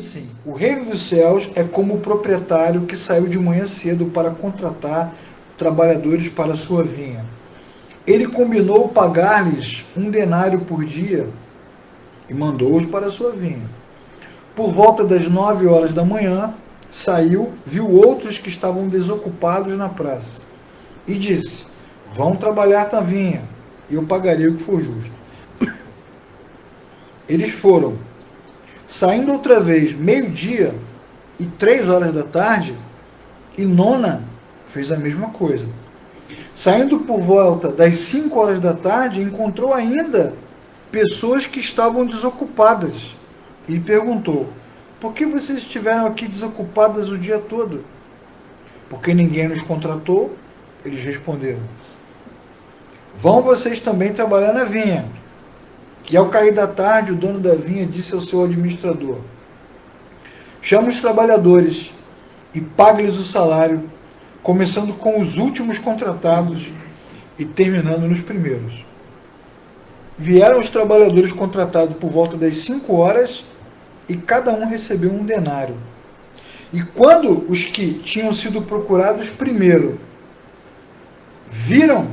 assim: o reino dos céus é como o proprietário que saiu de manhã cedo para contratar trabalhadores para a sua vinha. Ele combinou pagar-lhes 1 denário por dia e mandou-os para a sua vinha. Por volta das 9 horas da manhã, saiu, viu outros que estavam desocupados na praça e disse: vão trabalhar na vinha e eu pagarei o que for justo. Eles foram. Saindo outra vez, 12:00 e 3 horas da tarde, e nona fez a mesma coisa. Saindo por volta das 5 horas da tarde, encontrou ainda pessoas que estavam desocupadas. E perguntou: por que vocês estiveram aqui desocupadas o dia todo? Porque ninguém nos contratou? Eles responderam: vão vocês também trabalhar na vinha. E ao cair da tarde, o dono da vinha disse ao seu administrador: chama os trabalhadores e pague-lhes o salário, começando com os últimos contratados e terminando nos primeiros. Vieram os trabalhadores contratados por volta das 5 horas e cada um recebeu 1 denário. E quando os que tinham sido procurados primeiro viram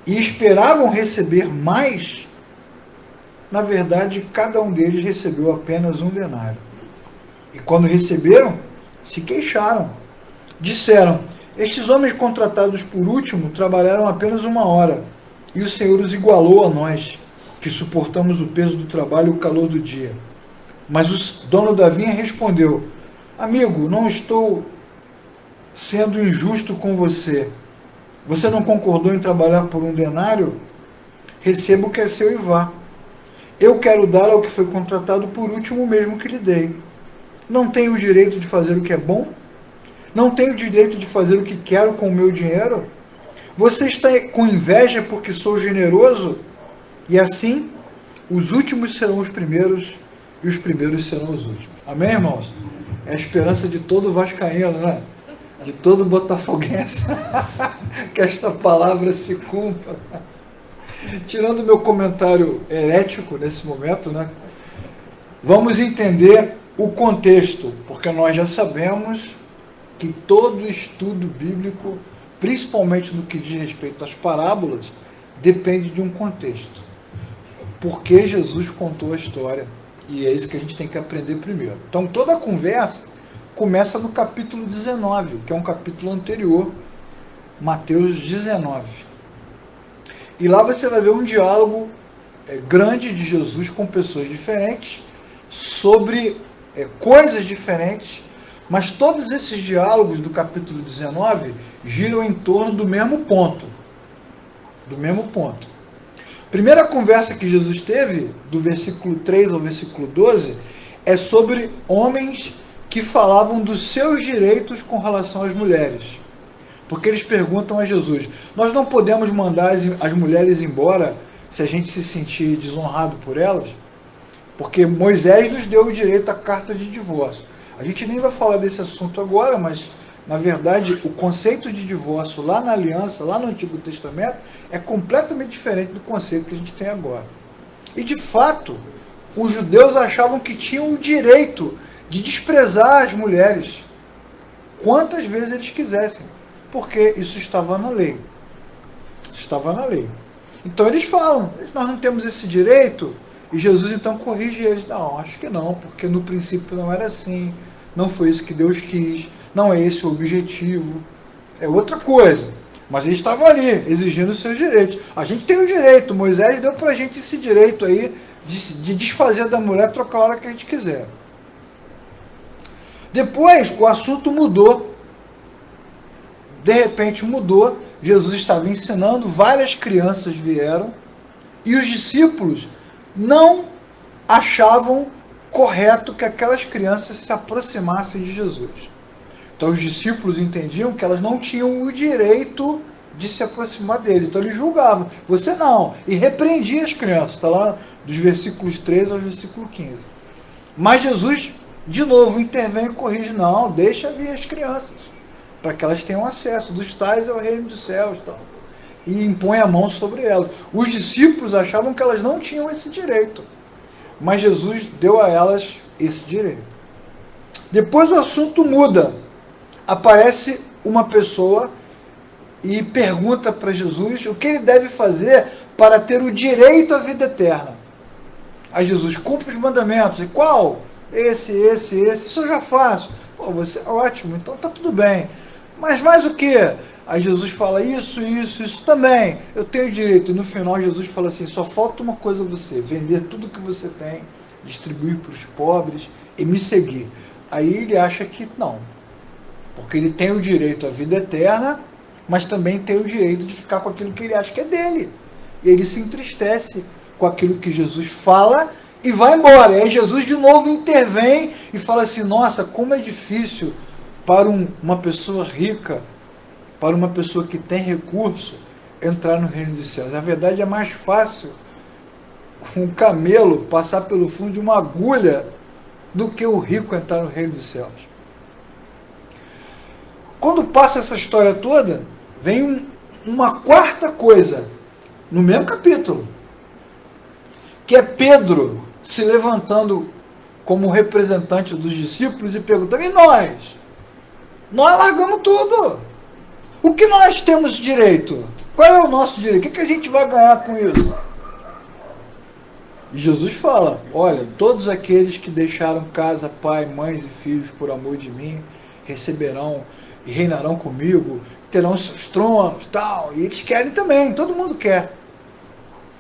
e esperavam receber mais, na verdade, cada um deles recebeu apenas 1 denário. E quando receberam, se queixaram. Disseram: estes homens contratados por último trabalharam apenas 1 hora, e o Senhor os igualou a nós, que suportamos o peso do trabalho e o calor do dia. Mas o dono da vinha respondeu: amigo, não estou sendo injusto com você. Você não concordou em trabalhar por 1 denário? Receba o que é seu e vá. Eu quero dar ao que foi contratado por último o mesmo que lhe dei. Não tenho o direito de fazer o que é bom? Não tenho o direito de fazer o que quero com o meu dinheiro? Você está com inveja porque sou generoso? E assim, os últimos serão os primeiros e os primeiros serão os últimos. Amém, irmãos? É a esperança de todo vascaíno, né? De todo botafoguense. Que esta palavra se cumpra. Tirando o meu comentário herético nesse momento, né? Vamos entender o contexto, porque nós já sabemos que todo estudo bíblico, principalmente no que diz respeito às parábolas, depende de um contexto. Por que Jesus contou a história? E é isso que a gente tem que aprender primeiro. Então, toda a conversa começa no capítulo 19, que é um capítulo anterior, Mateus 19. E lá você vai ver um diálogo grande de Jesus com pessoas diferentes, sobre coisas diferentes, mas todos esses diálogos do capítulo 19 giram em torno do mesmo ponto. Do mesmo ponto. Primeira conversa que Jesus teve, do versículo 3 ao versículo 12, é sobre homens que falavam dos seus direitos com relação às mulheres. Porque eles perguntam a Jesus: nós não podemos mandar as mulheres embora se a gente se sentir desonrado por elas? Porque Moisés nos deu o direito à carta de divórcio. A gente nem vai falar desse assunto agora, mas, na verdade, o conceito de divórcio lá na Aliança, lá no Antigo Testamento, é completamente diferente do conceito que a gente tem agora. E, de fato, os judeus achavam que tinham o direito de desprezar as mulheres quantas vezes eles quisessem, porque isso estava na lei. Estava na lei. Então eles falam: nós não temos esse direito. E Jesus então corrige eles: não, acho que não, porque no princípio não era assim, não foi isso que Deus quis, não é esse o objetivo, é outra coisa. Mas eles estavam ali, exigindo os seus direitos. A gente tem o direito, Moisés deu pra gente esse direito aí, de desfazer da mulher, trocar a hora que a gente quiser. Depois o assunto mudou. De repente mudou, Jesus estava ensinando, várias crianças vieram, e os discípulos não achavam correto que aquelas crianças se aproximassem de Jesus. Então os discípulos entendiam que elas não tinham o direito de se aproximar deles. Então eles julgavam: você não. E repreendia as crianças. Está lá dos versículos 13 ao versículo 15. Mas Jesus, de novo, intervém e corrige: não, deixa vir as crianças, para que elas tenham acesso. Dos tais é o reino dos céus. Tal. E impõe a mão sobre elas. Os discípulos achavam que elas não tinham esse direito. Mas Jesus deu a elas esse direito. Depois o assunto muda. Aparece uma pessoa e pergunta para Jesus o que ele deve fazer para ter o direito à vida eterna. Aí Jesus cumpre os mandamentos. E qual? Esse. Isso eu já faço. Pô, você é ótimo, então tá tudo bem. Mas mais o que? Aí Jesus fala isso também. Eu tenho direito. E no final Jesus fala assim, só falta uma coisa a você, vender tudo que você tem, distribuir para os pobres e me seguir. Aí ele acha que não. Porque ele tem o direito à vida eterna, mas também tem o direito de ficar com aquilo que ele acha que é dele. E ele se entristece com aquilo que Jesus fala e vai embora. E aí Jesus de novo intervém e fala assim, nossa, como é difícil para uma pessoa rica, para uma pessoa que tem recurso, entrar no reino dos céus. Na verdade é mais fácil um camelo passar pelo fundo de uma agulha do que o rico entrar no reino dos céus. Quando passa essa história toda, vem uma quarta coisa, no mesmo capítulo, que é Pedro se levantando como representante dos discípulos e perguntando, e nós? Nós largamos tudo. O que nós temos direito? Qual é o nosso direito? O que a gente vai ganhar com isso? E Jesus fala, olha, todos aqueles que deixaram casa, pai, mães e filhos por amor de mim, receberão e reinarão comigo, terão seus tronos, tal, e eles querem também, todo mundo quer.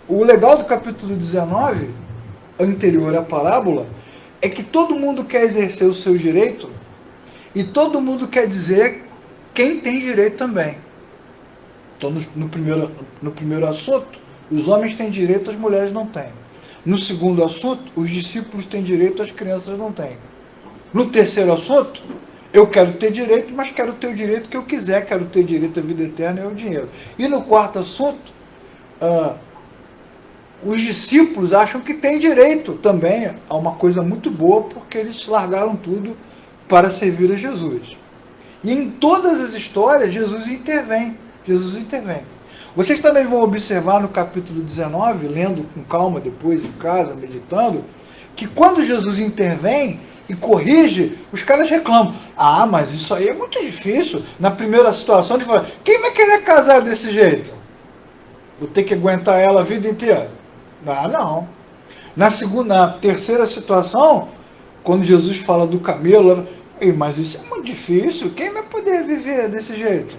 O legal do capítulo 19, anterior à parábola, é que todo mundo quer exercer o seu direito e todo mundo quer dizer quem tem direito também. Então, no primeiro assunto, os homens têm direito, as mulheres não têm. No segundo assunto, os discípulos têm direito, as crianças não têm. No terceiro assunto, eu quero ter direito, mas quero ter o direito que eu quiser, quero ter direito à vida eterna e ao dinheiro. E no quarto assunto, os discípulos acham que têm direito também a uma coisa muito boa, porque eles largaram tudo para servir a Jesus. E em todas as histórias, Jesus intervém. Vocês também vão observar no capítulo 19, lendo com calma depois em casa, meditando, que quando Jesus intervém e corrige, os caras reclamam. Ah, mas isso aí é muito difícil. Na primeira situação, de falar, quem vai querer casar desse jeito? Vou ter que aguentar ela a vida inteira? Ah, não. Na terceira situação, quando Jesus fala do camelo, mas isso é muito difícil. Quem vai poder viver desse jeito?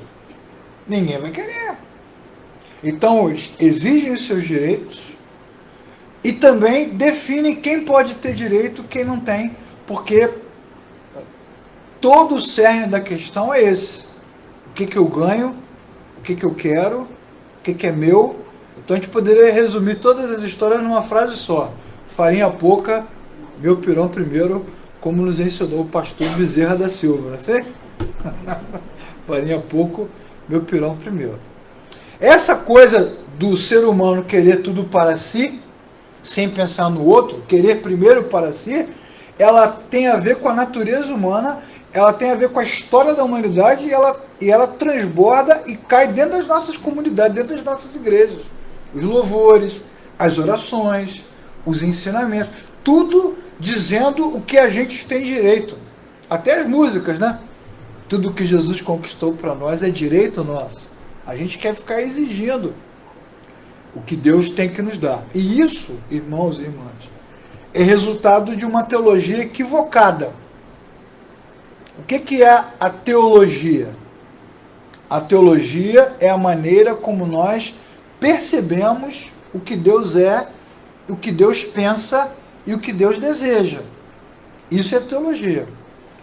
Ninguém vai querer. Então, eles exigem os seus direitos e também definem quem pode ter direito e quem não tem, porque todo o cerne da questão é esse. O que eu ganho, o que eu quero, o que é meu. Então, a gente poderia resumir todas as histórias numa frase só. Farinha pouca, meu pirão primeiro, como nos ensinou o pastor Bezerra da Silva, não sei? Farinha pouco, meu pirão primeiro. Essa coisa do ser humano querer tudo para si, sem pensar no outro, querer primeiro para si, ela tem a ver com a natureza humana, ela tem a ver com a história da humanidade e ela transborda e cai dentro das nossas comunidades, dentro das nossas igrejas. Os louvores, as orações, os ensinamentos, tudo dizendo o que a gente tem direito. Até as músicas, né? Tudo que Jesus conquistou para nós é direito nosso. A gente quer ficar exigindo o que Deus tem que nos dar. E isso, irmãos e irmãs, é resultado de uma teologia equivocada. O que é a teologia? A teologia é a maneira como nós percebemos o que Deus é, o que Deus pensa e o que Deus deseja. Isso é teologia.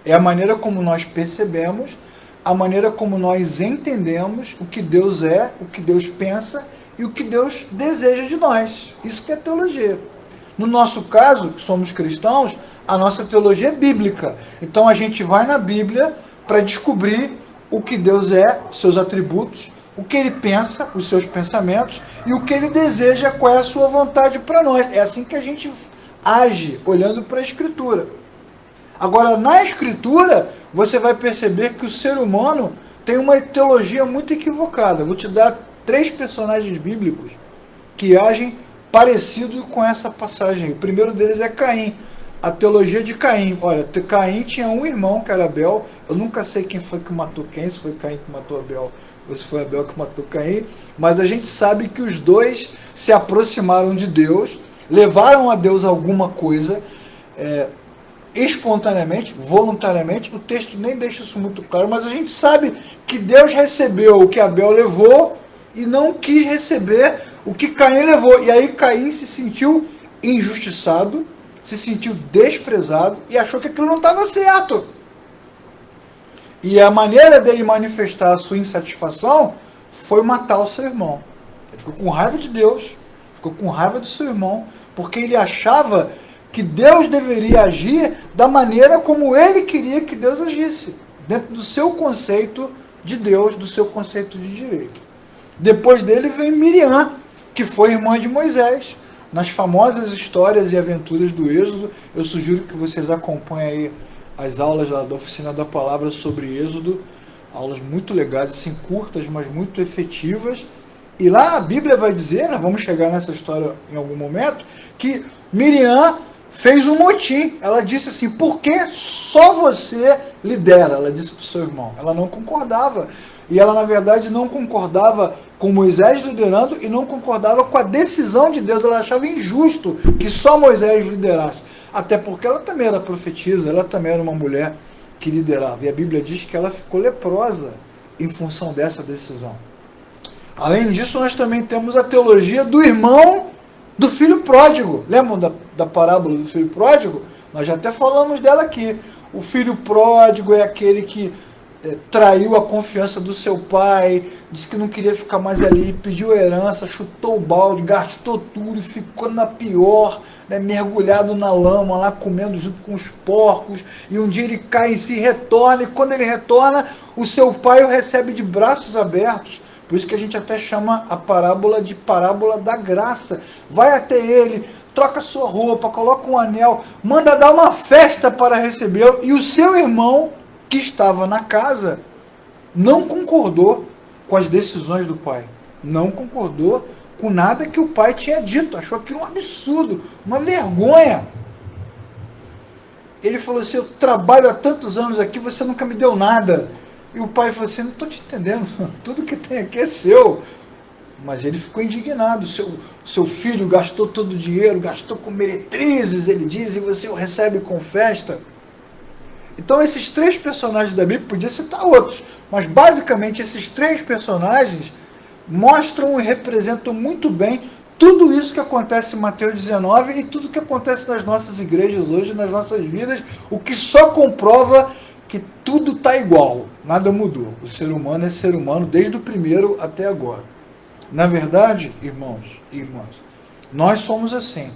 É a maneira como nós percebemos, a maneira como nós entendemos o que Deus é, o que Deus pensa e o que Deus deseja de nós. Isso que é teologia. No nosso caso, que somos cristãos, a nossa teologia é bíblica. Então a gente vai na Bíblia para descobrir o que Deus é, seus atributos, o que Ele pensa, os seus pensamentos e o que Ele deseja, qual é a sua vontade para nós. É assim que a gente age, olhando para a Escritura. Agora, na Escritura, você vai perceber que o ser humano tem uma teologia muito equivocada. Vou te dar 3 personagens bíblicos que agem parecido com essa passagem. O primeiro deles é Caim. a teologia de Caim. Olha, Caim tinha um irmão, que era Abel. Eu nunca sei quem foi que matou quem, se foi Caim que matou Abel, ou se foi Abel que matou Caim. Mas a gente sabe que os dois se aproximaram de Deus, levaram a Deus alguma coisa, espontaneamente, voluntariamente. O texto nem deixa isso muito claro, mas a gente sabe que Deus recebeu o que Abel levou e não quis receber o que Caim levou. E aí Caim se sentiu injustiçado, se sentiu desprezado e achou que aquilo não estava certo. E a maneira dele manifestar a sua insatisfação foi matar o seu irmão. Ele ficou com raiva de Deus, ficou com raiva do seu irmão, porque ele achava que Deus deveria agir da maneira como ele queria que Deus agisse, dentro do seu conceito de Deus, do seu conceito de direito. Depois dele vem Miriam, que foi irmã de Moisés. Nas famosas histórias e aventuras do Êxodo, eu sugiro que vocês acompanhem aí as aulas da Oficina da Palavra sobre Êxodo, aulas muito legais, assim, curtas, mas muito efetivas. E lá a Bíblia vai dizer, nós vamos chegar nessa história em algum momento, que Miriam fez um motim. Ela disse assim: por que só você lidera? Ela disse para o seu irmão. Ela não concordava. E ela, na verdade, não concordava com Moisés liderando e não concordava com a decisão de Deus. Ela achava injusto que só Moisés liderasse. Até porque ela também era profetisa, ela também era uma mulher que liderava. E a Bíblia diz que ela ficou leprosa em função dessa decisão. Além disso, nós também temos a teologia do irmão do filho pródigo. Lembram da parábola do filho pródigo? Nós já até falamos dela aqui. O filho pródigo é aquele que traiu a confiança do seu pai, disse que não queria ficar mais ali, pediu herança, chutou o balde, gastou tudo, ficou na pior, né, mergulhado na lama, lá comendo junto com os porcos, e um dia ele cai em si e retorna, e quando ele retorna, o seu pai o recebe de braços abertos. Por isso que a gente até chama a parábola de parábola da graça. Vai até ele, troca sua roupa, coloca um anel, manda dar uma festa para recebê-lo, e o seu irmão, que estava na casa, não concordou com as decisões do pai. Não concordou com nada que o pai tinha dito. Achou aquilo um absurdo, uma vergonha. Ele falou assim: eu trabalho há tantos anos aqui, você nunca me deu nada. E o pai falou assim: não estou te entendendo, tudo que tem aqui é seu. Mas ele ficou indignado. Seu filho gastou todo o dinheiro, gastou com meretrizes, ele diz, e você o recebe com festa. Então esses três personagens da Bíblia, podia citar outros, mas basicamente esses três personagens mostram e representam muito bem tudo isso que acontece em Mateus 19 e tudo que acontece nas nossas igrejas hoje, nas nossas vidas, o que só comprova que tudo está igual, nada mudou. O ser humano é ser humano desde o primeiro até agora. Na verdade, irmãos e irmãs, nós somos assim,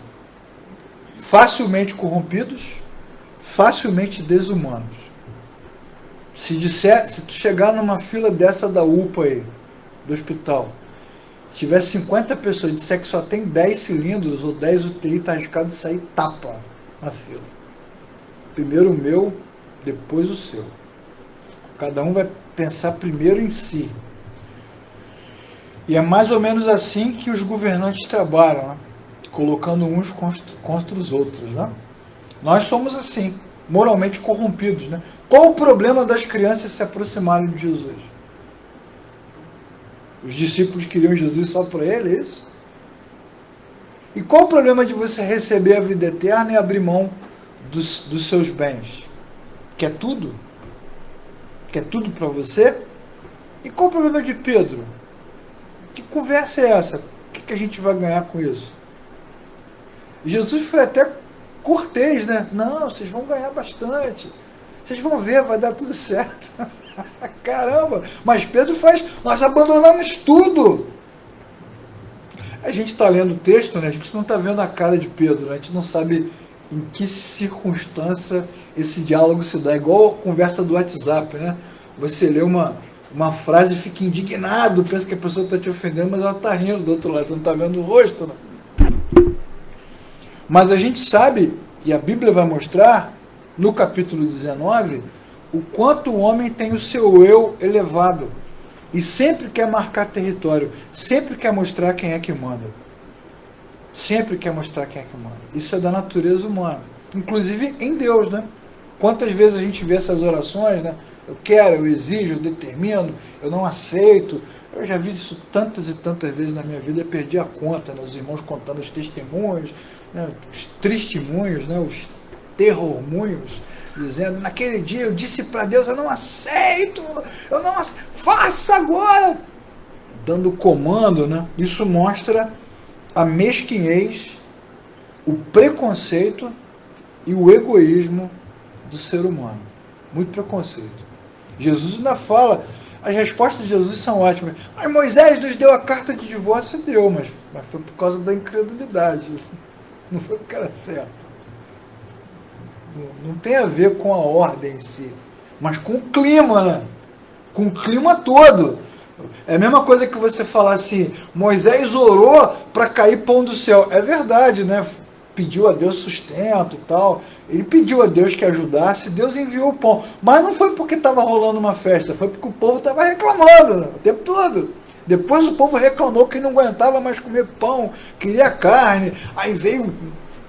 facilmente corrompidos, facilmente desumanos. Se tu chegar numa fila dessa da UPA aí, do hospital, se tiver 50 pessoas e disser que só tem 10 cilindros ou 10 UTI, está arriscado de sair tapa na fila. Primeiro o meu, depois o seu. Cada um vai pensar primeiro em si. E é mais ou menos assim que os governantes trabalham, né? Colocando uns contra os outros, né? Nós somos assim, moralmente corrompidos, né? Qual o problema das crianças se aproximarem de Jesus? Os discípulos queriam Jesus só para ele, é isso? E qual o problema de você receber a vida eterna e abrir mão dos seus bens? Quer tudo? Quer tudo para você? E qual o problema de Pedro? Que conversa é essa? O que a gente vai ganhar com isso? Jesus foi até cortês, né? Não, vocês vão ganhar bastante. Vocês vão ver, vai dar tudo certo. Caramba! Mas Pedro faz, nós abandonamos tudo. A gente está lendo o texto, né? A gente não está vendo a cara de Pedro, né? A gente não sabe em que circunstância esse diálogo se dá. Igual a conversa do WhatsApp, né? Você lê uma frase e fica indignado, pensa que a pessoa está te ofendendo, mas ela está rindo do outro lado, você não está vendo o rosto, né? Mas a gente sabe, e a Bíblia vai mostrar, no capítulo 19, o quanto o homem tem o seu eu elevado. E sempre quer marcar território, sempre quer mostrar quem é que manda. Sempre quer mostrar quem é que manda. Isso é da natureza humana. inclusive em Deus, né? Quantas vezes a gente vê essas orações, né? Eu quero, eu exijo, eu determino, eu não aceito. Eu já vi isso tantas e tantas vezes na minha vida, eu perdi a conta, né? Os irmãos contando os testemunhos, né? Os testemunhos, né? Os terrormunhos, dizendo, naquele dia eu disse para Deus, eu não aceito, faça agora! Dando comando, né? Isso mostra a mesquinhez, o preconceito e o egoísmo do ser humano. Muito preconceito. Jesus ainda fala, as respostas de Jesus são ótimas. Mas Moisés nos deu a carta de divórcio, deu, mas foi por causa da incredulidade. Não foi porque era certo. Não tem a ver com a ordem em si, mas com o clima, né? Com o clima todo. É a mesma coisa que você falar assim, Moisés orou para cair pão do céu. É verdade, né? Pediu a Deus sustento e tal. Ele pediu a Deus que ajudasse, Deus enviou o pão. Mas não foi porque estava rolando uma festa, foi porque o povo estava reclamando, né? O tempo todo. Depois o povo reclamou que não aguentava mais comer pão, queria carne. Aí veio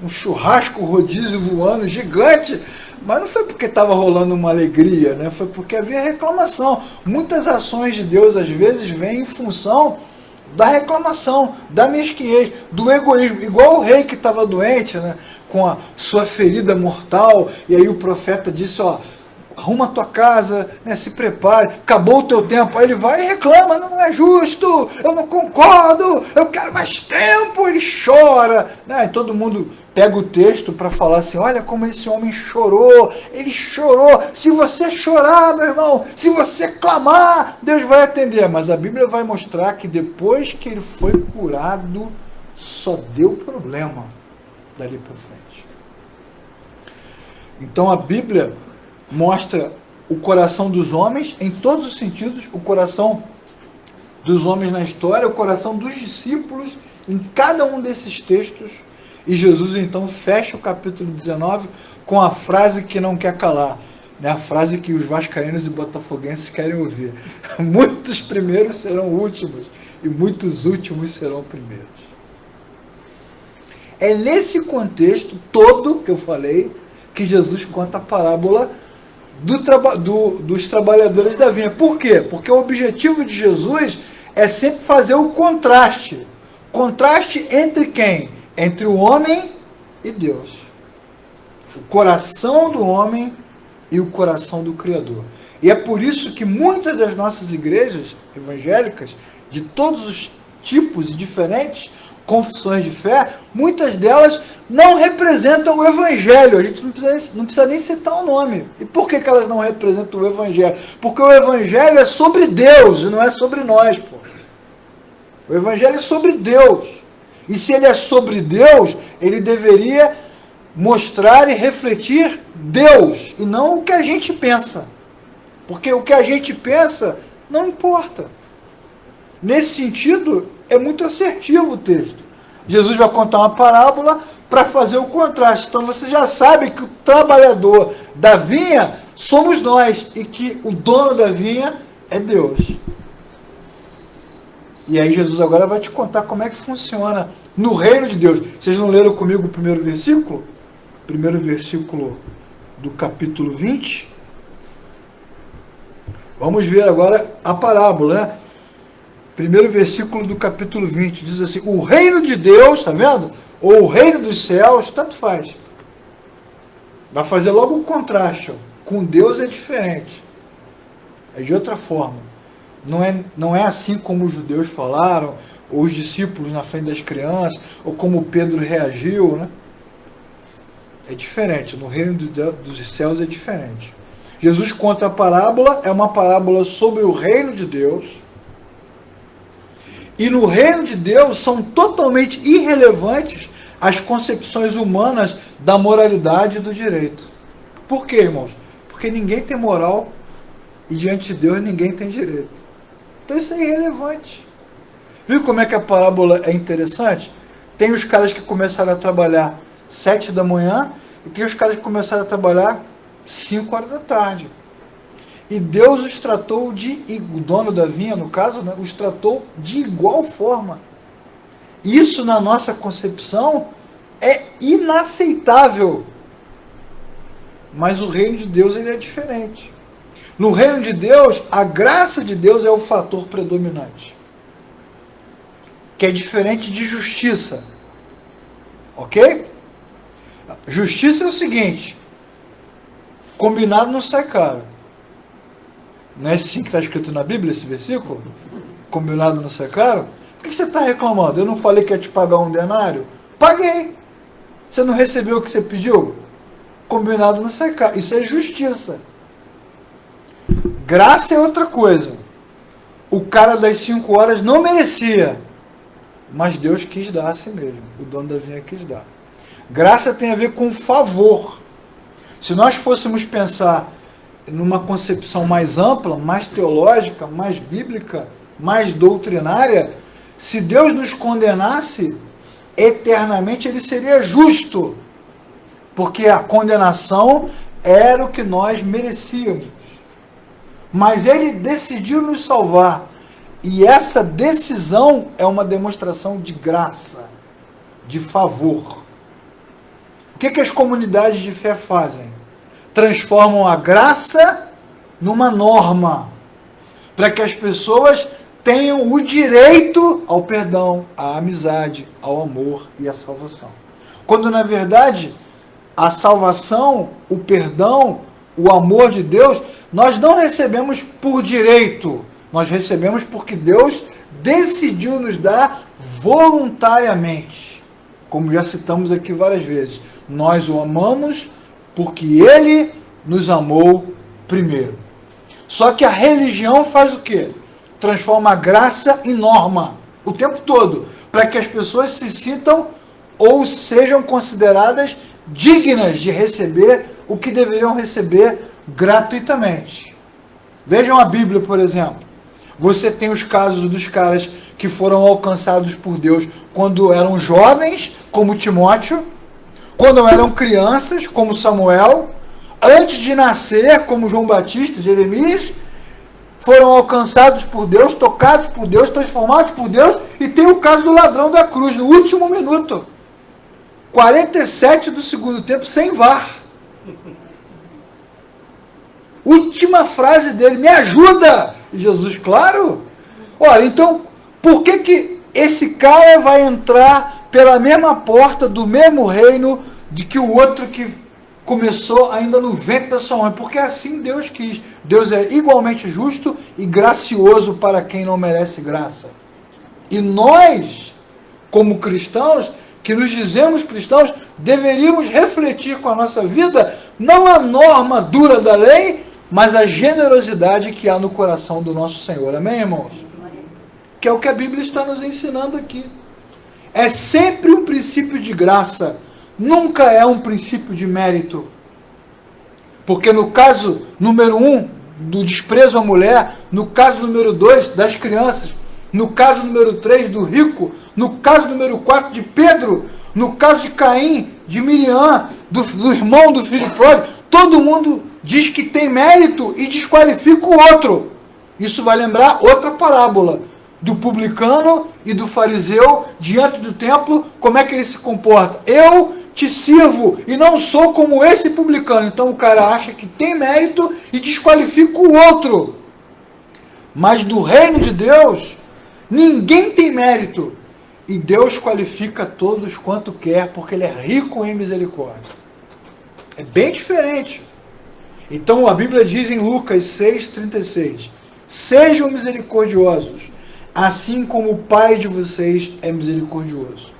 um churrasco rodízio voando gigante. Mas não foi porque estava rolando uma alegria, né? Foi porque havia reclamação. Muitas ações de Deus, às vezes, vêm em função da reclamação, da mesquinhez, do egoísmo. Igual o rei que estava doente, né? Com a sua ferida mortal, e aí o profeta disse, ó, arruma a tua casa, né? Se prepare, acabou o teu tempo. Aí ele vai e reclama, não é justo, eu não concordo, eu quero mais tempo. Ele chora, né? E todo mundo pega o texto para falar assim, olha como esse homem chorou, ele chorou. Se você chorar, meu irmão, se você clamar, Deus vai atender. Mas a Bíblia vai mostrar que depois que ele foi curado, só deu problema dali para frente. Então a Bíblia mostra o coração dos homens, em todos os sentidos, o coração dos homens na história, o coração dos discípulos, em cada um desses textos. E Jesus então fecha o capítulo 19 com a frase que não quer calar, né? A frase que os vascaínos e botafoguenses querem ouvir. Muitos primeiros serão últimos e muitos últimos serão primeiros. É nesse contexto todo que eu falei que Jesus conta a parábola dos trabalhadores da vinha. Por quê? Porque o objetivo de Jesus é sempre fazer o contraste. Contraste entre quem? Entre o homem e Deus. O coração do homem e o coração do Criador. E é por isso que muitas das nossas igrejas evangélicas, de todos os tipos e diferentes confissões de fé, muitas delas não representam o Evangelho. A gente não precisa nem citar o nome. E por que elas não representam o Evangelho? Porque o Evangelho é sobre Deus e não é sobre nós. Pô. O Evangelho é sobre Deus. E se ele é sobre Deus, ele deveria mostrar e refletir Deus, e não o que a gente pensa. Porque o que a gente pensa não importa. Nesse sentido, é muito assertivo o texto. Jesus vai contar uma parábola para fazer o contraste. Então você já sabe que o trabalhador da vinha somos nós, e que o dono da vinha é Deus. E aí Jesus agora vai te contar como é que funciona no reino de Deus. Vocês não leram comigo o primeiro versículo? Primeiro versículo do capítulo 20. Vamos ver agora a parábola, né? Primeiro versículo do capítulo 20. Diz assim, o reino de Deus, tá vendo? Ou o reino dos céus, tanto faz. Vai fazer logo um contraste. Ó. Com Deus é diferente. É de outra forma. Não é assim como os judeus falaram, ou os discípulos na frente das crianças, ou como Pedro reagiu, né? É diferente, no reino dos céus é diferente. Jesus conta a parábola, é uma parábola sobre o reino de Deus, e no reino de Deus são totalmente irrelevantes as concepções humanas da moralidade e do direito. Por quê, irmãos? Porque ninguém tem moral, e diante de Deus ninguém tem direito. Então isso é irrelevante. Viu como é que a parábola é interessante? Tem os caras que começaram a trabalhar 7 da manhã e tem os caras que começaram a trabalhar 5 horas da tarde. E Deus os tratou o dono da vinha, no caso, né, os tratou de igual forma. Isso, na nossa concepção, é inaceitável. Mas o reino de Deus ele é diferente. No reino de Deus, a graça de Deus é o fator predominante. Que é diferente de justiça. Ok? Justiça é o seguinte: combinado não sai caro. Não é assim que está escrito na Bíblia esse versículo? Combinado não sai caro? Por que você está reclamando? Eu não falei que ia te pagar um denário? Paguei. Você não recebeu o que você pediu? Combinado não sai caro. Isso é justiça. Graça é outra coisa. O cara das 5 horas não merecia, mas Deus quis dar a si mesmo. O dono da vinha quis dar. Graça tem a ver com favor. Se nós fôssemos pensar numa concepção mais ampla, mais teológica, mais bíblica, mais doutrinária, se Deus nos condenasse eternamente, ele seria justo, porque a condenação era o que nós merecíamos. Mas ele decidiu nos salvar, e essa decisão é uma demonstração de graça, de favor. O que as comunidades de fé fazem? Transformam a graça numa norma, para que as pessoas tenham o direito ao perdão, à amizade, ao amor e à salvação. Quando, na verdade, a salvação, o perdão, o amor de Deus, nós não recebemos por direito, nós recebemos porque Deus decidiu nos dar voluntariamente. Como já citamos aqui várias vezes, nós o amamos porque Ele nos amou primeiro. Só que a religião faz o quê? Transforma a graça em norma, o tempo todo, para que as pessoas se sintam ou sejam consideradas dignas de receber o que deveriam receber gratuitamente. Vejam a Bíblia, por exemplo. Você tem os casos dos caras que foram alcançados por Deus quando eram jovens, como Timóteo, quando eram crianças, como Samuel, antes de nascer, como João Batista, Jeremias, foram alcançados por Deus, tocados por Deus, transformados por Deus, e tem o caso do ladrão da cruz, no último minuto, 47 do segundo tempo, sem VAR. Última frase dele, me ajuda! E Jesus, claro. Olha, então, por que esse cara vai entrar pela mesma porta do mesmo reino de que o outro que começou ainda no ventre da sua mãe? Porque assim Deus quis. Deus é igualmente justo e gracioso para quem não merece graça. E nós, como cristãos, que nos dizemos cristãos, deveríamos refletir com a nossa vida, não a norma dura da lei, mas a generosidade que há no coração do nosso Senhor. Amém, irmãos? Que é o que a Bíblia está nos ensinando aqui. É sempre um princípio de graça, nunca é um princípio de mérito. Porque no caso número 1, do desprezo à mulher, no caso número 2, das crianças, no caso número 3, do rico, no caso número 4, de Pedro, no caso de Caim, de Miriam, do irmão do filho pródigo, todo mundo diz que tem mérito e desqualifica o outro. Isso vai lembrar outra parábola, do publicano e do fariseu diante do templo. Como é que ele se comporta? Eu te sirvo e não sou como esse publicano. Então o cara acha que tem mérito e desqualifica o outro. Mas do reino de Deus, ninguém tem mérito. E Deus qualifica todos quanto quer, porque Ele é rico em misericórdia. É bem diferente. Então a Bíblia diz em Lucas 6,36: sejam misericordiosos, assim como o Pai de vocês é misericordioso.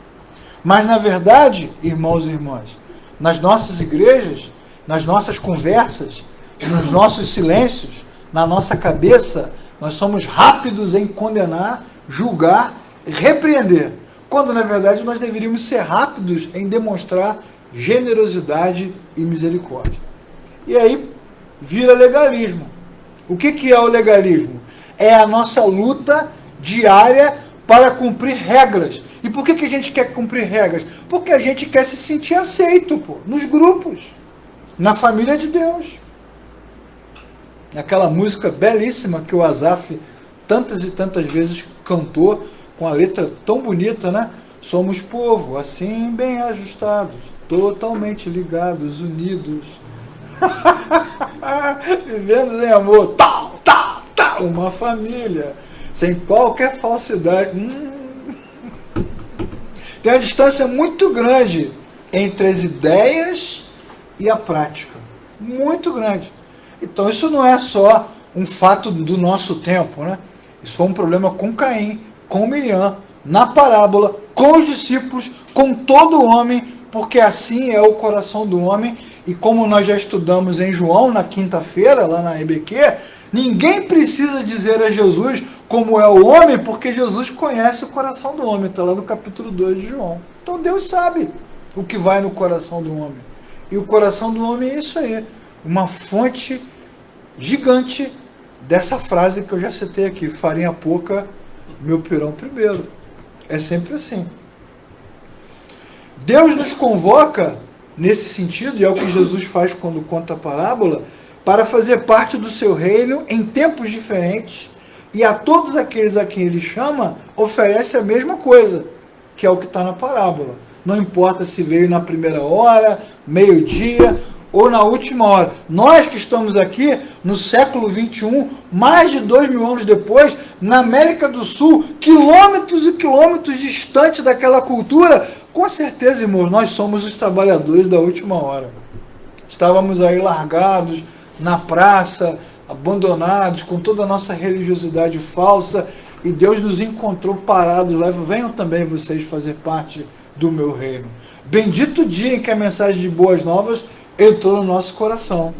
Mas na verdade, irmãos e irmãs, nas nossas igrejas, nas nossas conversas, nos nossos silêncios, na nossa cabeça, nós somos rápidos em condenar, julgar, repreender, quando na verdade nós deveríamos ser rápidos em demonstrar generosidade e misericórdia. E aí vira legalismo. O que é o legalismo? É a nossa luta diária para cumprir regras. E por que a gente quer cumprir regras? Porque a gente quer se sentir aceito, nos grupos, na família de Deus. Aquela música belíssima que o Asaf tantas e tantas vezes cantou, com a letra tão bonita, né? Somos povo, assim, bem ajustados, totalmente ligados, unidos, Vivendo em amor. Tal, tal, tal. Uma família. Sem qualquer falsidade. Tem uma distância muito grande entre as ideias e a prática. Muito grande. Então isso não é só um fato do nosso tempo, né? Isso foi um problema com Caim, com Miriam, na parábola, com os discípulos, com todo homem, porque assim é o coração do homem. E como nós já estudamos em João, na quinta-feira, lá na EBQ, ninguém precisa dizer a Jesus como é o homem, porque Jesus conhece o coração do homem. Está lá no capítulo 2 de João. Então Deus sabe o que vai no coração do homem. E o coração do homem é isso aí. Uma fonte gigante dessa frase que eu já citei aqui. Farinha pouca, meu pirão primeiro. É sempre assim. Deus nos convoca nesse sentido, e é o que Jesus faz quando conta a parábola, para fazer parte do seu reino em tempos diferentes, e a todos aqueles a quem ele chama, oferece a mesma coisa, que é o que está na parábola. Não importa se veio na primeira hora, meio-dia, ou na última hora. Nós que estamos aqui, no século XXI, mais de 2000 anos depois, na América do Sul, quilômetros e quilômetros distante daquela cultura, com certeza, irmãos, nós somos os trabalhadores da última hora. Estávamos aí largados na praça, abandonados, com toda a nossa religiosidade falsa, e Deus nos encontrou parados lá. Venham também vocês fazer parte do meu reino. Bendito o dia em que a mensagem de boas novas entrou no nosso coração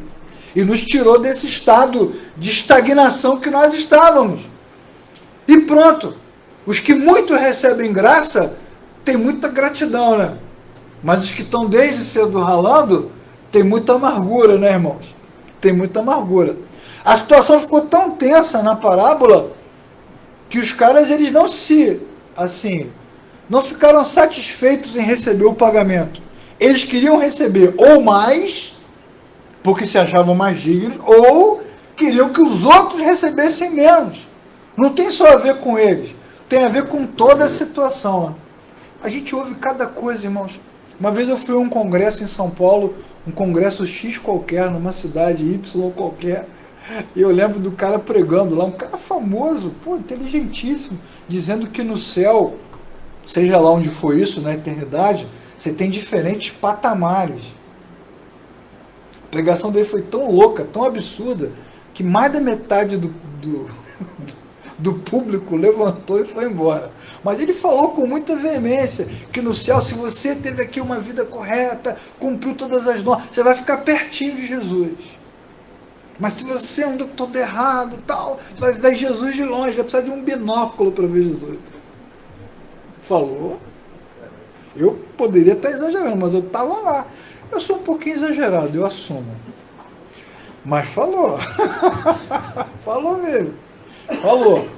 e nos tirou desse estado de estagnação que nós estávamos. E pronto. Os que muito recebem graça têm muita gratidão, né? Mas os que estão desde cedo ralando têm muita amargura, né, irmãos? Tem muita amargura. A situação ficou tão tensa na parábola que os caras, eles não ficaram satisfeitos em receber o pagamento. Eles queriam receber ou mais, porque se achavam mais dignos, ou queriam que os outros recebessem menos. Não tem só a ver com eles, tem a ver com toda a situação. A gente ouve cada coisa, irmãos. Uma vez eu fui a um congresso em São Paulo, um congresso X qualquer, numa cidade Y qualquer, e eu lembro do cara pregando lá, um cara famoso, inteligentíssimo, dizendo que no céu, seja lá onde for isso, na eternidade, você tem diferentes patamares. A pregação dele foi tão louca, tão absurda, que mais da metade do público levantou e foi embora. Mas ele falou com muita veemência que no céu, se você teve aqui uma vida correta, cumpriu todas as normas, você vai ficar pertinho de Jesus. Mas se você andou todo errado, tal, você vai ver Jesus de longe, vai precisar de um binóculo para ver Jesus. Falou. Eu poderia estar exagerando, mas eu estava lá. Eu sou um pouquinho exagerado, eu assumo. Mas falou. Falou mesmo. Falou.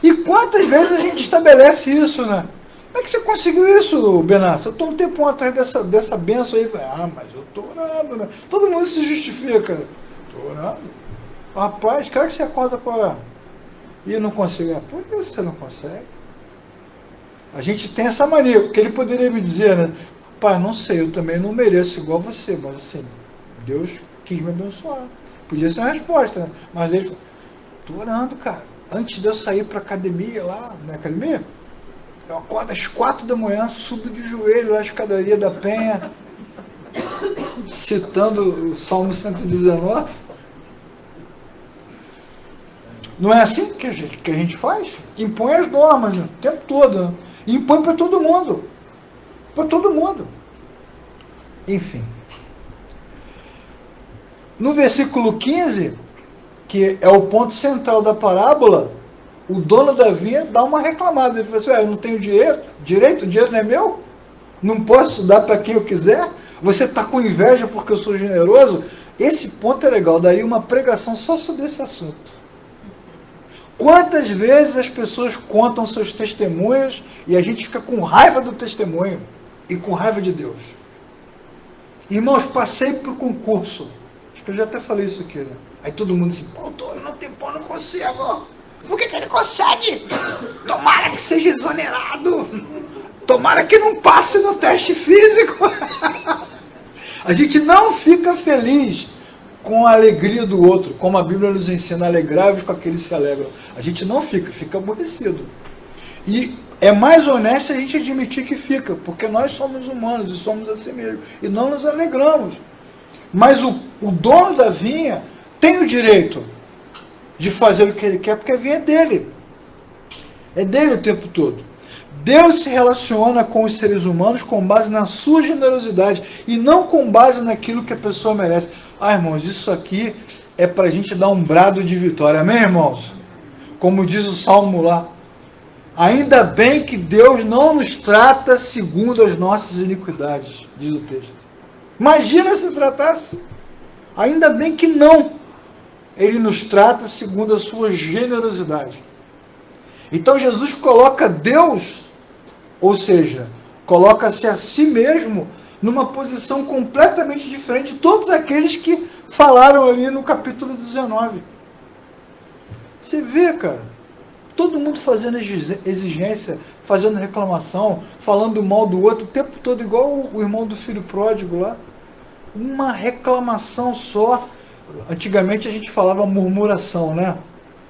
E quantas vezes a gente estabelece isso, né? Como é que você conseguiu isso, Benassi? Eu estou um tempo atrás dessa benção aí. Mas eu estou orando, né? Todo mundo se justifica. Estou orando. Rapaz, cara que você acorda para orar. E eu não consigo. Por isso você não consegue. A gente tem essa mania, porque ele poderia me dizer, né? Pai, não sei, eu também não mereço igual você, mas assim, Deus quis me abençoar. Podia ser uma resposta, né? Mas ele falou, estou orando, cara. Antes de eu sair para a academia lá, na academia, eu acordo às 4 da manhã, subo de joelho lá na escadaria da Penha, citando o Salmo 119. Não é assim que a gente faz? Impõe as normas, né? O tempo todo, né? E impõe para todo mundo. Para todo mundo. Enfim. No versículo 15, que é o ponto central da parábola, o dono da vinha dá uma reclamada. Ele fala assim, eu não tenho direito, o dinheiro não é meu? Não posso dar para quem eu quiser? Você está com inveja porque eu sou generoso? Esse ponto é legal, daria uma pregação só sobre esse assunto. Quantas vezes as pessoas contam seus testemunhos e a gente fica com raiva do testemunho e com raiva de Deus? Irmãos, passei por concurso. Acho que eu já até falei isso aqui, né? Aí todo mundo diz, doutor, não tem pão, não consigo. Por que ele consegue? Tomara que seja exonerado. Tomara que não passe no teste físico. A gente não fica feliz com a alegria do outro, como a Bíblia nos ensina, alegrai-vos com aqueles que se alegram. A gente não fica aborrecido. E é mais honesto a gente admitir que fica, porque nós somos humanos e somos assim mesmo, e não nos alegramos. Mas o dono da vinha tem o direito de fazer o que ele quer, porque a vinha é dele. É dele o tempo todo. Deus se relaciona com os seres humanos com base na sua generosidade e não com base naquilo que a pessoa merece. Ah, irmãos, isso aqui é para a gente dar um brado de vitória. Amém, irmãos? Como diz o Salmo lá. Ainda bem que Deus não nos trata segundo as nossas iniquidades, diz o texto. Imagina se tratasse. Ainda bem que não. Ele nos trata segundo a sua generosidade. Então Jesus coloca Deus, ou seja, coloca-se a si mesmo numa posição completamente diferente de todos aqueles que falaram ali no capítulo 19. Você vê, cara, todo mundo fazendo exigência, fazendo reclamação, falando mal do outro o tempo todo, igual o irmão do filho pródigo lá. Uma reclamação só. Antigamente a gente falava murmuração, né?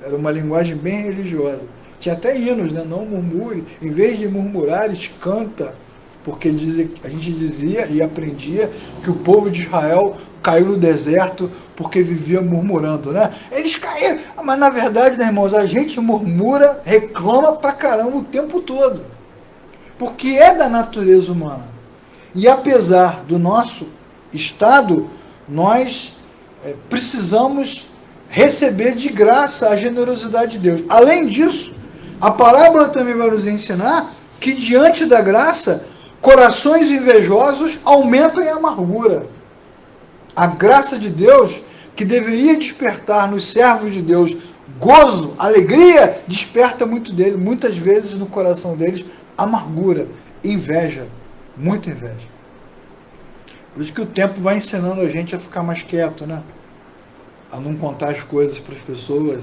Era uma linguagem bem religiosa. Tinha até hinos, né? Não murmure. Em vez de murmurares, canta. Porque a gente dizia e aprendia que o povo de Israel caiu no deserto porque vivia murmurando, né? Eles caíram. Mas na verdade, né, irmãos, a gente murmura, reclama pra caramba o tempo todo. Porque é da natureza humana. E apesar do nosso estado, nós precisamos receber de graça a generosidade de Deus. Além disso, a parábola também vai nos ensinar que diante da graça, corações invejosos aumentam em amargura. A graça de Deus, que deveria despertar nos servos de Deus gozo, alegria, desperta muitas vezes no coração deles amargura, inveja, muita inveja. Por isso que o tempo vai ensinando a gente a ficar mais quieto, né? A não contar as coisas para as pessoas.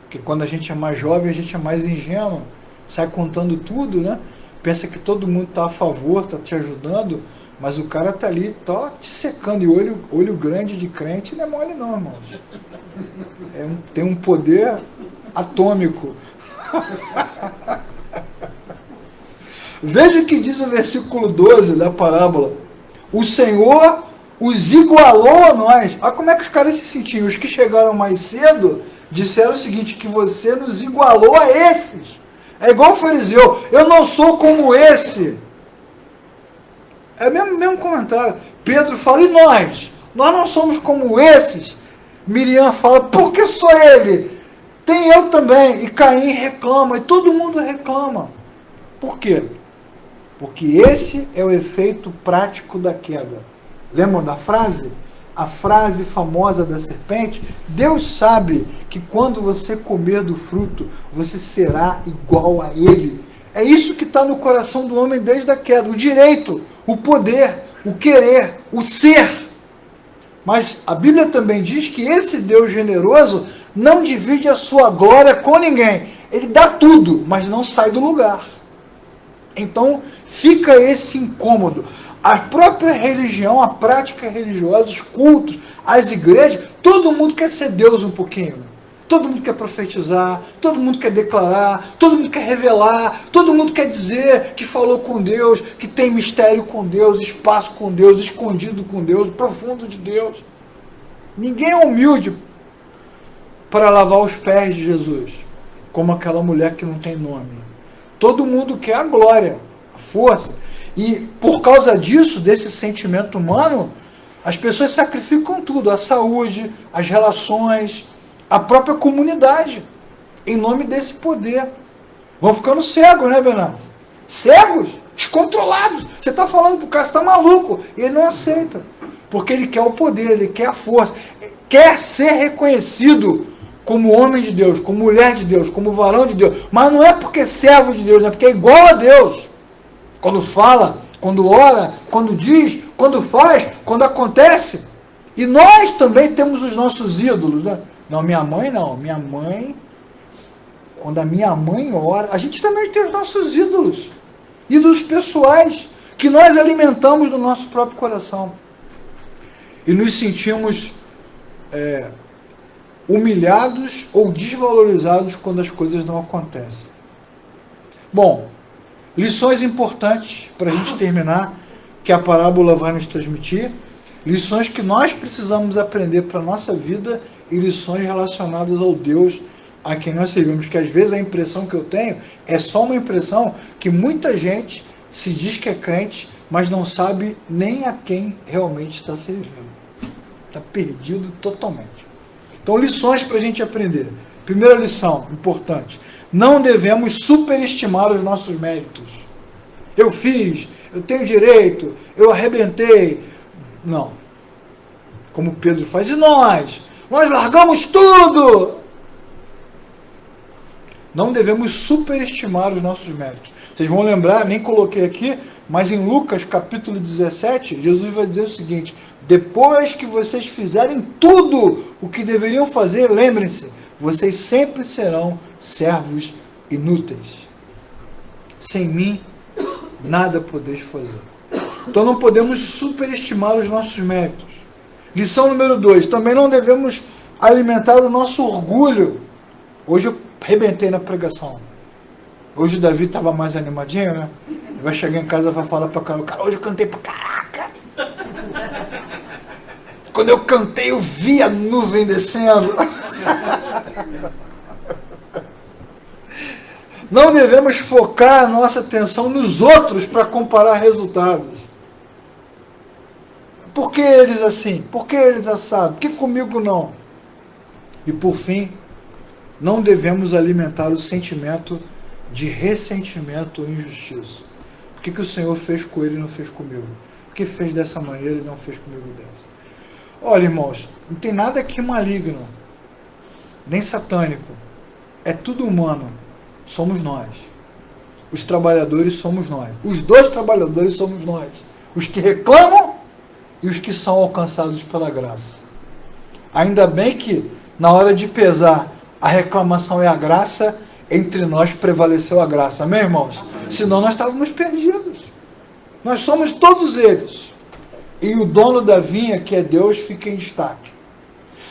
Porque quando a gente é mais jovem, a gente é mais ingênuo, sai contando tudo, né? Pensa que todo mundo está a favor, está te ajudando, mas o cara está ali, está te secando. E olho grande de crente não é mole não, irmãos. Tem um poder atômico. Veja o que diz o versículo 12 da parábola. O Senhor os igualou a nós. Olha como é que os caras se sentiam. Os que chegaram mais cedo disseram o seguinte, que você nos igualou a esses. É igual o fariseu. Eu não sou como esse. É o mesmo comentário. Pedro fala, e nós? Nós não somos como esses. Miriam fala, por que só ele? Tem eu também. E Caim reclama. E todo mundo reclama. Por quê? Porque esse é o efeito prático da queda. Lembram da frase? A frase famosa da serpente? Deus sabe que quando você comer do fruto, você será igual a ele. É isso que está no coração do homem desde a queda. O direito, o poder, o querer, o ser. Mas a Bíblia também diz que esse Deus generoso não divide a sua glória com ninguém. Ele dá tudo, mas não sai do lugar. Então fica esse incômodo. A própria religião, a prática religiosa, os cultos, as igrejas, todo mundo quer ser Deus um pouquinho. Todo mundo quer profetizar, todo mundo quer declarar, todo mundo quer revelar, todo mundo quer dizer que falou com Deus, que tem mistério com Deus, espaço com Deus, escondido com Deus, profundo de Deus. Ninguém é humilde para lavar os pés de Jesus, como aquela mulher que não tem nome. Todo mundo quer a glória, a força. E por causa disso, desse sentimento humano, as pessoas sacrificam tudo, a saúde, as relações, a própria comunidade, em nome desse poder. Vão ficando cegos, né, Bernardo? Cegos, descontrolados. Você está falando para o cara, você está maluco. E ele não aceita, porque ele quer o poder, ele quer a força, quer ser reconhecido como homem de Deus, como mulher de Deus, como varão de Deus. Mas não é porque é servo de Deus, não é porque é igual a Deus. Quando fala, quando ora, quando diz, quando faz, quando acontece. E nós também temos os nossos ídolos, né? Não, minha mãe não. Minha mãe, quando a minha mãe ora, a gente também tem os nossos ídolos. Ídolos pessoais, que nós alimentamos no nosso próprio coração. E nos sentimos humilhados ou desvalorizados quando as coisas não acontecem. Bom, lições importantes para a gente terminar, que a parábola vai nos transmitir, lições que nós precisamos aprender para a nossa vida e lições relacionadas ao Deus a quem nós servimos, que às vezes a impressão que eu tenho é só uma impressão que muita gente se diz que é crente, mas não sabe nem a quem realmente está servindo. Está perdido totalmente. Então, lições para a gente aprender. Primeira lição, importante. Não devemos superestimar os nossos méritos. Eu fiz, eu tenho direito, eu arrebentei. Não. Como Pedro faz. E nós? Nós largamos tudo! Não devemos superestimar os nossos méritos. Vocês vão lembrar, nem coloquei aqui, mas em Lucas capítulo 17, Jesus vai dizer o seguinte: depois que vocês fizerem tudo o que deveriam fazer, lembrem-se, vocês sempre serão servos inúteis. Sem mim, nada podeis fazer. Então não podemos superestimar os nossos méritos. Lição número 2, também não devemos alimentar o nosso orgulho. Hoje eu arrebentei na pregação. Hoje o Davi estava mais animadinho, né? Ele vai chegar em casa e vai falar para o cara, hoje eu cantei pra caraca. Quando eu cantei, eu vi a nuvem descendo. Não devemos focar a nossa atenção nos outros para comparar resultados. Por que eles assim? Por que eles assados? Por que comigo não? E por fim, não devemos alimentar o sentimento de ressentimento ou injustiça. Por que o Senhor fez com ele e não fez comigo? Por que fez dessa maneira e não fez comigo dessa? Olha, irmãos, não tem nada aqui maligno, nem satânico. É tudo humano. Somos nós. Os trabalhadores somos nós. Os dois trabalhadores somos nós. Os que reclamam e os que são alcançados pela graça. Ainda bem que, na hora de pesar a reclamação e a graça, entre nós prevaleceu a graça. Amém, irmãos? Senão nós estávamos perdidos. Nós somos todos eles. E o dono da vinha, que é Deus, fica em destaque.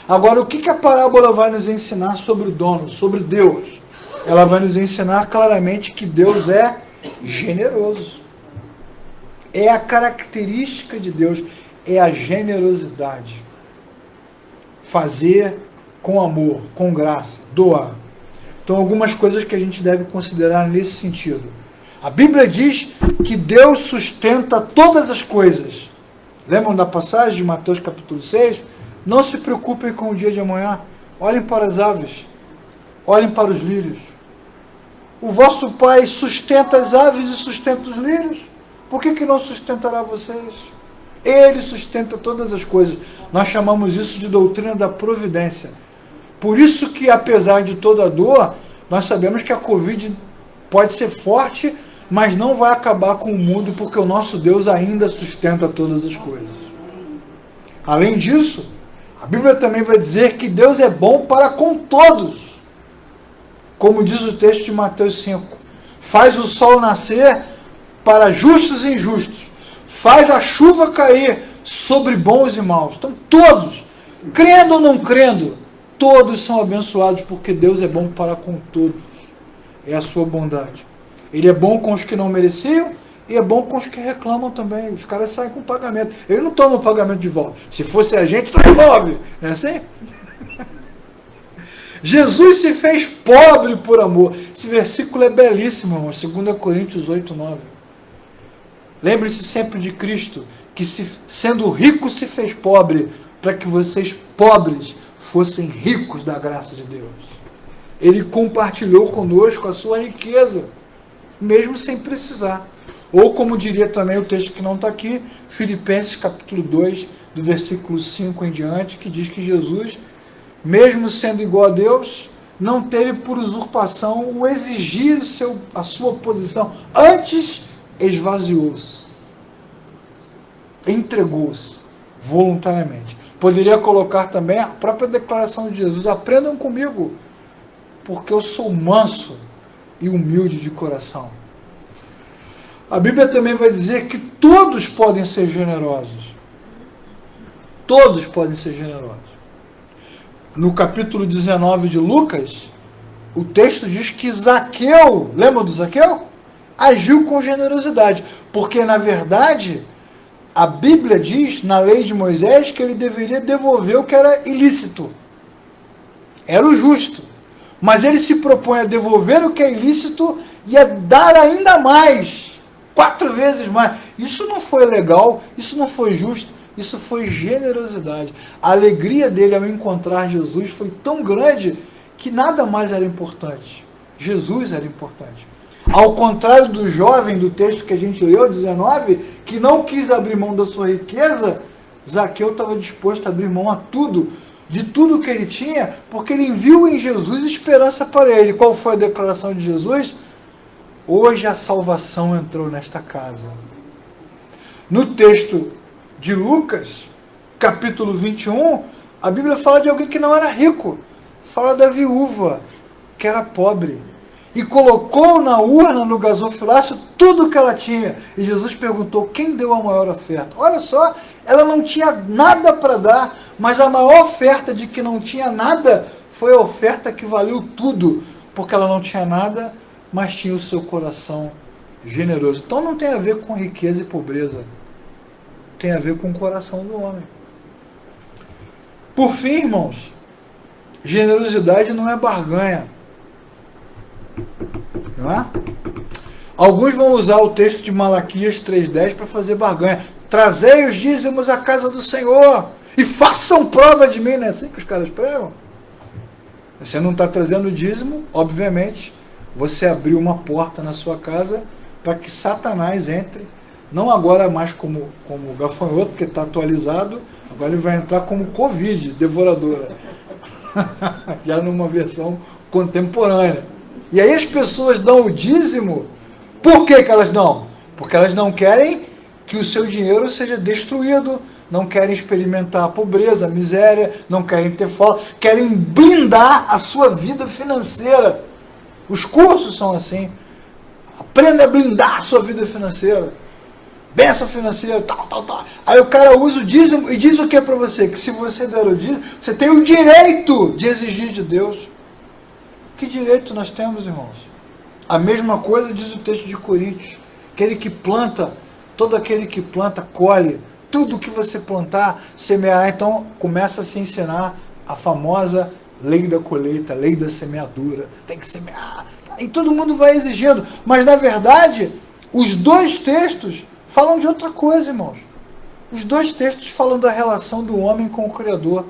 Agora, o que a parábola vai nos ensinar sobre o dono, sobre Deus? Ela vai nos ensinar claramente que Deus é generoso. É a característica de Deus, é a generosidade. Fazer com amor, com graça, doar. Então, algumas coisas que a gente deve considerar nesse sentido. A Bíblia diz que Deus sustenta todas as coisas. Lembram da passagem de Mateus capítulo 6? Não se preocupem com o dia de amanhã. Olhem para as aves. Olhem para os lírios. O vosso Pai sustenta as aves e sustenta os lírios. Por que não sustentará vocês? Ele sustenta todas as coisas. Nós chamamos isso de doutrina da providência. Por isso que, apesar de toda a dor, nós sabemos que a Covid pode ser forte, mas não vai acabar com o mundo, porque o nosso Deus ainda sustenta todas as coisas. Além disso, a Bíblia também vai dizer que Deus é bom para com todos. Como diz o texto de Mateus 5. Faz o sol nascer para justos e injustos. Faz a chuva cair sobre bons e maus. Então todos, crendo ou não crendo, todos são abençoados, porque Deus é bom para com todos. É a sua bondade. Ele é bom com os que não mereciam e é bom com os que reclamam também. Os caras saem com pagamento. Ele não toma o pagamento de volta. Se fosse a gente, devolve. Não é assim? Jesus se fez pobre por amor. Esse versículo é belíssimo, irmão. 2 Coríntios 8, 9. Lembre-se sempre de Cristo, que sendo rico se fez pobre, para que vocês pobres fossem ricos da graça de Deus. Ele compartilhou conosco a sua riqueza, mesmo sem precisar. Ou como diria também o texto que não está aqui, Filipenses capítulo 2, do versículo 5 em diante, que diz que Jesus, mesmo sendo igual a Deus, não teve por usurpação o exigir a sua posição. Antes, esvaziou-se. Entregou-se voluntariamente. Poderia colocar também a própria declaração de Jesus: aprendam comigo, porque eu sou manso e humilde de coração. A Bíblia também vai dizer que todos podem ser generosos. Todos podem ser generosos. no capítulo 19 de Lucas, o texto diz que Zaqueu, lembra do Zaqueu? Agiu com generosidade, porque na verdade a Bíblia diz, na lei de Moisés, que ele deveria devolver o que era ilícito. Era o justo. Mas ele se propõe a devolver o que é ilícito e a dar ainda mais, 4 vezes mais. Isso não foi legal, isso não foi justo, isso foi generosidade. A alegria dele ao encontrar Jesus foi tão grande que nada mais era importante. Jesus era importante. Ao contrário do jovem do texto que a gente leu, 19, que não quis abrir mão da sua riqueza, Zaqueu estava disposto a abrir mão a tudo, de tudo que ele tinha, porque ele viu em Jesus esperança para ele. Qual foi a declaração de Jesus? Hoje a salvação entrou nesta casa. No texto de Lucas, capítulo 21, a Bíblia fala de alguém que não era rico. Fala da viúva, que era pobre. E colocou na urna, no gasofilácio, tudo que ela tinha. E Jesus perguntou, quem deu a maior oferta? Olha só, ela não tinha nada para dar, mas a maior oferta de que não tinha nada foi a oferta que valeu tudo, porque ela não tinha nada, mas tinha o seu coração generoso. Então não tem a ver com riqueza e pobreza, tem a ver com o coração do homem. Por fim, irmãos, generosidade não é barganha. Não é? Alguns vão usar o texto de Malaquias 3,10 para fazer barganha. Trazei os dízimos à casa do Senhor e façam prova de mim. Não é assim que os caras pregam? Você não está trazendo dízimo, obviamente, você abriu uma porta na sua casa para que Satanás entre, não agora mais como gafanhoto, porque está atualizado, agora ele vai entrar como Covid, devoradora. Já numa versão contemporânea. E aí as pessoas dão o dízimo. Por que elas dão? Porque elas não querem que o seu dinheiro seja destruído, não querem experimentar a pobreza, a miséria, não querem ter falta, querem blindar a sua vida financeira. Os cursos são assim. Aprenda a blindar a sua vida financeira. Bênção financeira, tal. Aí o cara usa o dízimo e diz o que para você? Que se você der o dízimo, você tem o direito de exigir de Deus. Que direito nós temos, irmãos? A mesma coisa diz o texto de Coríntios. Aquele que planta, todo aquele que planta, colhe. Tudo que você plantar, semear. Então começa a se ensinar a famosa lei da colheita, lei da semeadura. Tem que semear. E todo mundo vai exigindo. Mas na verdade, os dois textos falam de outra coisa, irmãos. Os dois textos falam da relação do homem com o Criador.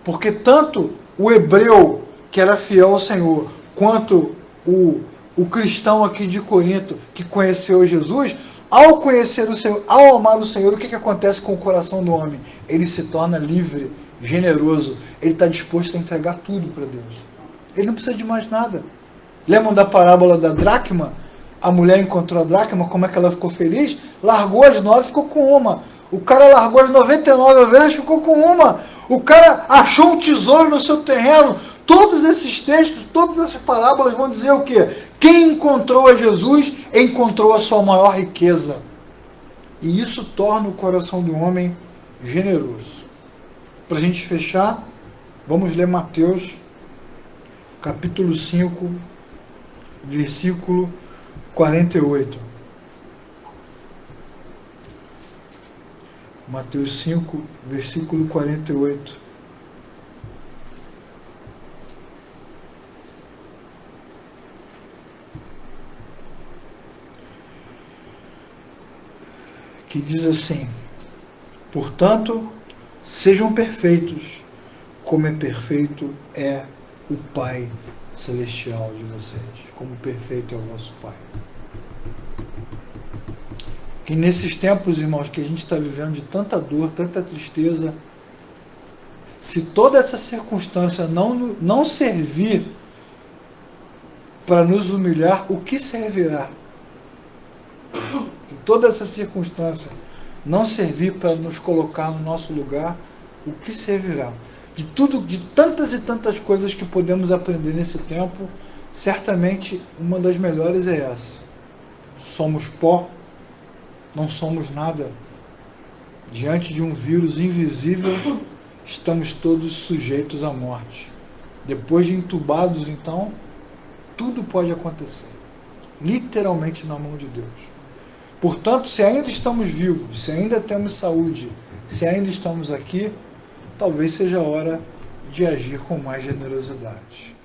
Porque tanto o hebreu, que era fiel ao Senhor, quanto o cristão aqui de Corinto, que conheceu Jesus, ao conhecer o Senhor, ao amar o Senhor, o que acontece com o coração do homem? Ele se torna livre, generoso, ele está disposto a entregar tudo para Deus. Ele não precisa de mais nada. Lembram da parábola da dracma? A mulher encontrou a dracma, como é que ela ficou feliz? Largou as 9, ficou com uma. O cara largou as 99 ovelhas, ficou com uma. O cara achou um tesouro no seu terreno. Todos esses textos, todas essas parábolas vão dizer o quê? Quem encontrou a Jesus, encontrou a sua maior riqueza. E isso torna o coração do homem generoso. Para a gente fechar, vamos ler Mateus, capítulo 5, versículo 48. Mateus 5, versículo 48. Que diz assim: portanto, sejam perfeitos, como é perfeito é o Pai Celestial de vocês, como perfeito é o vosso Pai. Que nesses tempos, irmãos, que a gente está vivendo de tanta dor, tanta tristeza, se toda essa circunstância não servir para nos humilhar, o que servirá? Se toda essa circunstância não servir para nos colocar no nosso lugar, o que servirá? De tantas e tantas coisas que podemos aprender nesse tempo, certamente uma das melhores é essa. Somos pó, não somos nada. Diante de um vírus invisível, estamos todos sujeitos à morte. Depois de entubados, então, tudo pode acontecer. Literalmente na mão de Deus. Portanto, se ainda estamos vivos, se ainda temos saúde, se ainda estamos aqui, talvez seja a hora de agir com mais generosidade.